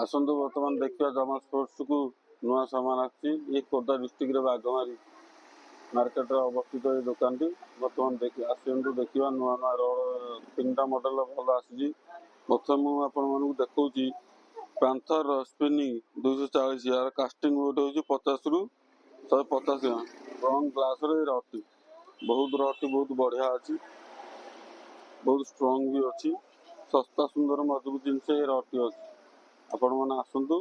आसतु बर्तमान देखा जमा स्पोर्ट्स को नुआ सामान आसी खोर्धा डिस्ट्रिक्ट बाघमारी मार्केट अवस्थित ये दुकान टी बर्तमान आसतु देखा नुआ नुआ रोड 3टा मॉडल भल आसी प्रथम मुझे देखा पैंथर स्पिनिंग 240 यार कास्टिंग वेट हो 50 रु 150 रंग ग्लास रटी बहुत रटी बहुत बढ़िया अच्छी बहुत स्ट्रॉन्ग भी अच्छी सस्ता सुंदर मजबूत जिनस ये रटी अच्छी आपण मैंने आसतु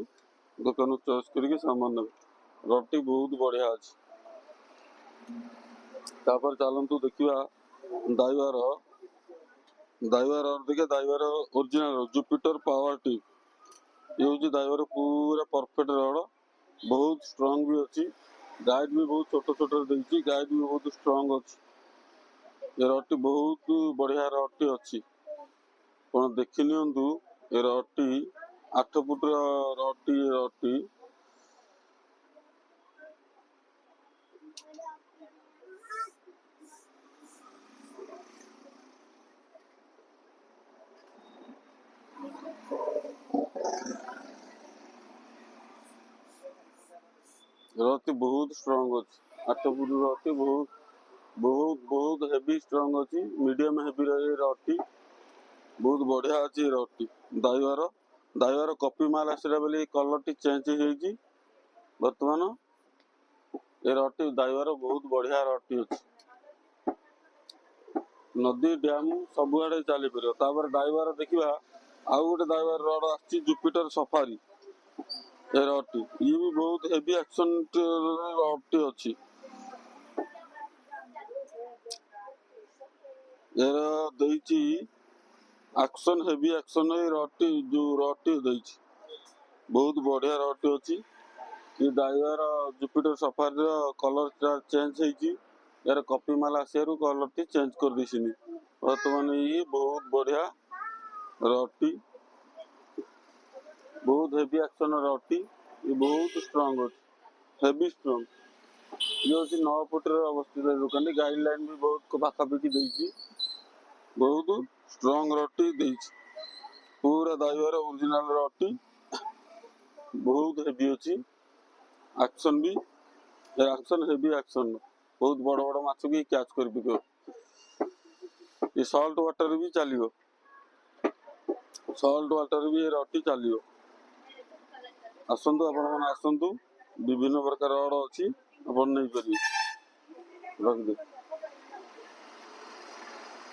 दुकान चॉइस करके सामान ने रटी बहुत बढ़िया अच्छी तापर चलतु देखा दाइवार दाइवार देखिए दाइवार ओरिजिनल जुपिटर पावर टिप ये हूँ दाइवार पूरा परफेक्ट रड बहुत स्ट्रॉन्ग भी अच्छी गाइड भी बहुत छोट छोट देखी गाइड भी बहुत स्ट्रॉन्ग अच्छी ये रटी बहुत बढ़िया रटी अच्छी कौन देखी नियंतु ये रटी 8 फुट रटी रटी रटी बहुत स्ट्रॉन्ग अच्छी 8 फुट रटी बहुत बहुत बहुत हेवी स्ट्रॉन्ग अच्छी मीडियम हेवी रही रटी बहुत बढ़िया अच्छी रटी दाइवार दाइवार कॉपी माल आसला बोली कलर टी चेंज हो बर्तमान ये रटी दाइवार बहुत बढ़िया रटी अच्छी नदी डैम सब आड़े चली पार दाइवार देखा आउ गोटे दाइवार रड आसी जुपिटर सफारी ये रटी ये भी बहुत हेवी एक्शन रटी अच्छी यार देची एक्शन हेवी एक्शन रटी जो रटी देची बहुत बढ़िया रटी अच्छी ये दाइवार जुपिटर सफारी कलर चेंज होती यार कॉपी माल आसार कलर टी चेंज कर देनी बर्तमान ये बहुत बढ़िया रटी बहुत हेवी एक्शन रटी ये बहुत स्ट्रॉन्ग अच्छी हेवी स्ट्रॉन्ग ये हूँ 9 फुट अवस्थित दुकान गाइडलाइन भी बहुत पाखापाखि देती बहुत स्ट्रॉन्ग रटी देती पूरा दाइवार ओरिजिनल रटी बहुत हेवी अच्छी एक्शन भी एक्शन हेवी एक्शन बहुत बड़ बड़ माछ भी कैच कर ये सॉल्ट वाटर भी चलो सॉल्ट वाटर भी रटी चलो आसतु आपण आसतु विभिन्न प्रकार रड अच्छी आप नहीं पारे रखिदे।